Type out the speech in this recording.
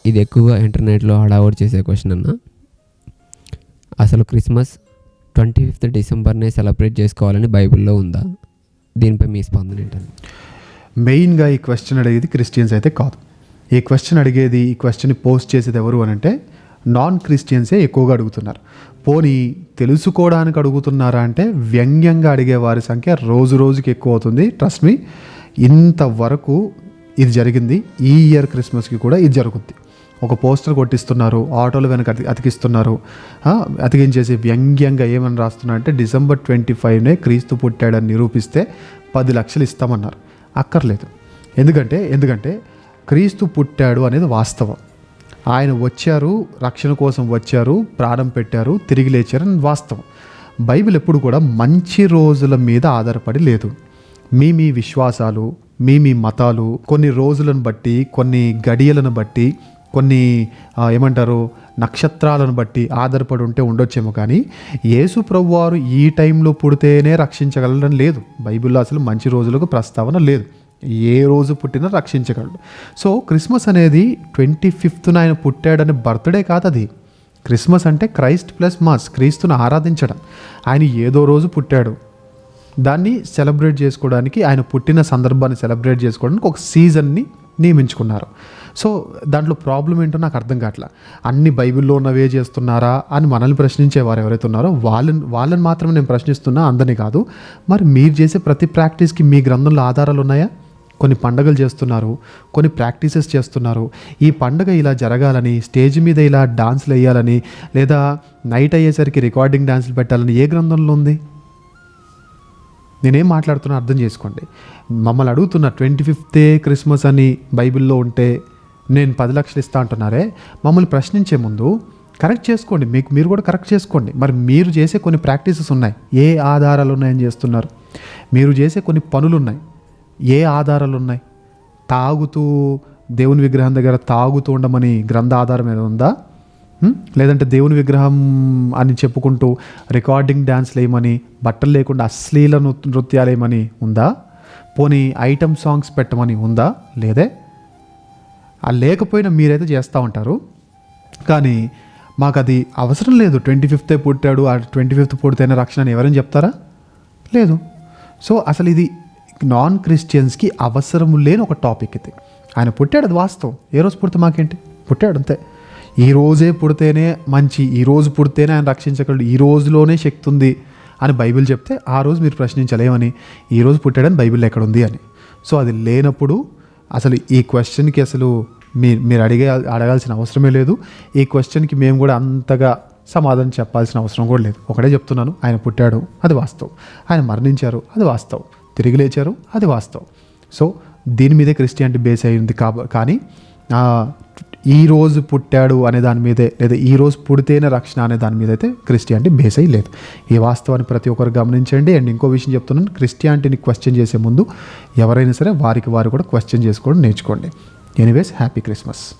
ఇది ఎక్కువగా ఇంటర్నెట్లో హడావుడి చేసే క్వశ్చన్ అన్న. అసలు క్రిస్మస్ 25th డిసెంబర్నే సెలబ్రేట్ చేసుకోవాలని బైబిల్లో ఉందా? దీనిపై మీ స్పందన ఏంటండి? మెయిన్గా ఈ క్వశ్చన్ అడిగేది క్రిస్టియన్స్ అయితే కాదు. ఈ క్వశ్చన్ పోస్ట్ చేసేది ఎవరు అని అంటే నాన్ క్రిస్టియన్సే ఎక్కువగా అడుగుతున్నారు. పోనీ తెలుసుకోవడానికి అడుగుతున్నారా అంటే వ్యంగ్యంగా అడిగే వారి సంఖ్య రోజు రోజుకి ఎక్కువ అవుతుంది. ట్రస్ట్ మీ, ఇంతవరకు ఇది జరిగింది. ఈ ఇయర్ క్రిస్మస్కి కూడా ఇది జరుగుద్ది. ఒక పోస్టర్ కొట్టిస్తున్నారు, ఆటోలు వెనక అతికిస్తున్నారు. అతికించేసి వ్యంగ్యంగా ఏమని రాస్తున్నారు అంటే December 25నే క్రీస్తు పుట్టాడని నిరూపిస్తే 10 లక్షలు ఇస్తామన్నారు. అక్కర్లేదు. ఎందుకంటే క్రీస్తు పుట్టాడు అనేది వాస్తవం. ఆయన వచ్చారు, రక్షణ కోసం వచ్చారు, ప్రాణం పెట్టారు, తిరిగి లేచారు అని వాస్తవం. బైబిల్ ఎప్పుడు కూడా మంచి రోజుల మీద ఆధారపడి లేదు. మీ విశ్వాసాలు, మీ మతాలు కొన్ని రోజులను బట్టి, కొన్ని గడియలను బట్టి, కొన్ని నక్షత్రాలను బట్టి ఆధారపడి ఉండొచ్చేమో, కానీ యేసు ప్రభువారు ఈ టైంలో పుడితేనే రక్షించగలరని లేదు. బైబిల్లో అసలు మంచి రోజులకు ప్రస్తావన లేదు. ఏ రోజు పుట్టినా రక్షించగలడు. సో క్రిస్మస్ అనేది 25th ఆయన పుట్టాడని బర్త్డే కాదు. అది క్రిస్మస్ అంటే క్రైస్ట్ ప్లస్ మాస్, క్రీస్తుని ఆరాధించడం. ఆయన ఏదో రోజు పుట్టాడు, దాన్ని సెలబ్రేట్ చేసుకోవడానికి, ఆయన పుట్టిన సందర్భాన్ని సెలబ్రేట్ చేసుకోవడానికి ఒక సీజన్ని నియమించుకున్నారు. సో దాంట్లో ప్రాబ్లం ఏంటో నాకు అర్థం కావట్లా. అన్ని బైబిల్లో ఉన్నవే చేస్తున్నారా అని మనల్ని ప్రశ్నించేవారు ఎవరైతే ఉన్నారో వాళ్ళని మాత్రమే నేను ప్రశ్నిస్తున్నా, అందరినీ కాదు. మరి మీరు చేసే ప్రతి ప్రాక్టీస్కి మీ గ్రంథంలో ఆధారాలు ఉన్నాయా? కొన్ని పండుగలు చేస్తున్నారు, కొన్ని ప్రాక్టీసెస్ చేస్తున్నారు. ఈ పండుగ ఇలా జరగాలని, స్టేజ్ మీద ఇలా డాన్సులు వేయాలని, లేదా నైట్ అయ్యేసరికి రికార్డింగ్ డాన్సులు పెట్టాలని ఏ గ్రంథంలో ఉంది? నేనేం మాట్లాడుతున్నా అర్థం చేసుకోండి. మమ్మల్ని అడుగుతున్న 25th క్రిస్మస్ అని బైబిల్లో ఉంటే నేను 10 లక్షలు ఇస్తా అంటున్నారే. మమ్మల్ని ప్రశ్నించే ముందు కరెక్ట్ చేసుకోండి. మీరు కూడా కరెక్ట్ చేసుకోండి. మరి మీరు చేసే కొన్ని ప్రాక్టీసెస్ ఉన్నాయి, ఏ ఆధారాలు ఉన్నాయని చేస్తున్నారు? మీరు చేసే కొన్ని పనులు ఉన్నాయి, ఏ ఆధారాలు ఉన్నాయి? తాగుతూ దేవుని విగ్రహం దగ్గర తాగుతూ ఉండమని గ్రంథ ఆధారం ఏదో ఉందా? లేదంటే దేవుని విగ్రహం అని చెప్పుకుంటూ రికార్డింగ్ డ్యాన్స్లు వేయమని, బట్టలు లేకుండా అశ్లీల నృత్యాలు వేయమని ఉందా? పోనీ ఐటమ్ సాంగ్స్ పెట్టమని ఉందా? లేదే. లేకపోయినా మీరైతే చేస్తూ ఉంటారు. కానీ మాకు అది అవసరం లేదు. 25th పుట్టాడు, ఆ 25th పుడితేనే రక్షణ అని ఎవరైనా చెప్తారా? లేదు. సో అసలు ఇది నాన్ క్రిస్టియన్స్కి అవసరం లేని ఒక టాపిక్ ఇది. ఆయన పుట్టాడు, అది వాస్తవం. ఏ రోజు పుడితే మాకేంటి? పుట్టాడు అంతే. ఈ రోజే పుడితేనే మంచి, ఈ రోజు పుడితేనే ఆయన రక్షించగలడు, ఈ రోజులోనే శక్తి ఉంది అని బైబిల్ చెప్తే ఆ రోజు మీరు ప్రశ్నించలేమని, ఈ రోజు పుట్టాడని బైబిల్లో ఎక్కడ ఉంది అని. సో అది లేనప్పుడు అసలు ఈ క్వశ్చన్కి అసలు మీరు అడగాల్సిన అవసరమే లేదు. ఈ క్వశ్చన్కి మేము కూడా అంతగా సమాధానం చెప్పాల్సిన అవసరం కూడా లేదు. ఒకటే చెప్తున్నాను, ఆయన పుట్టాడు, అది వాస్తవం. ఆయన మరణించారు, అది వాస్తవం. తిరిగి లేచారు, అది వాస్తవం. సో దీని మీదే క్రిస్టియానిటీ బేస్ అయింది. కానీ ఈ రోజు పుట్టాడు అనే దాని మీదే, లేదా ఈ రోజు పుడితేనే రక్షణ అనే దాని మీద అయితే క్రిస్టియానిటీ బేస్ అయ్యి లేదు. ఈ వాస్తవాన్ని ప్రతి ఒక్కరు గమనించండి. అండ్ ఇంకో విషయం చెప్తున్నాను, క్రిస్టియానిటీని క్వశ్చన్ చేసే ముందు ఎవరైనా సరే వారు కూడా క్వశ్చన్ చేసుకోవడం నేర్చుకోండి. Anyways, happy Christmas.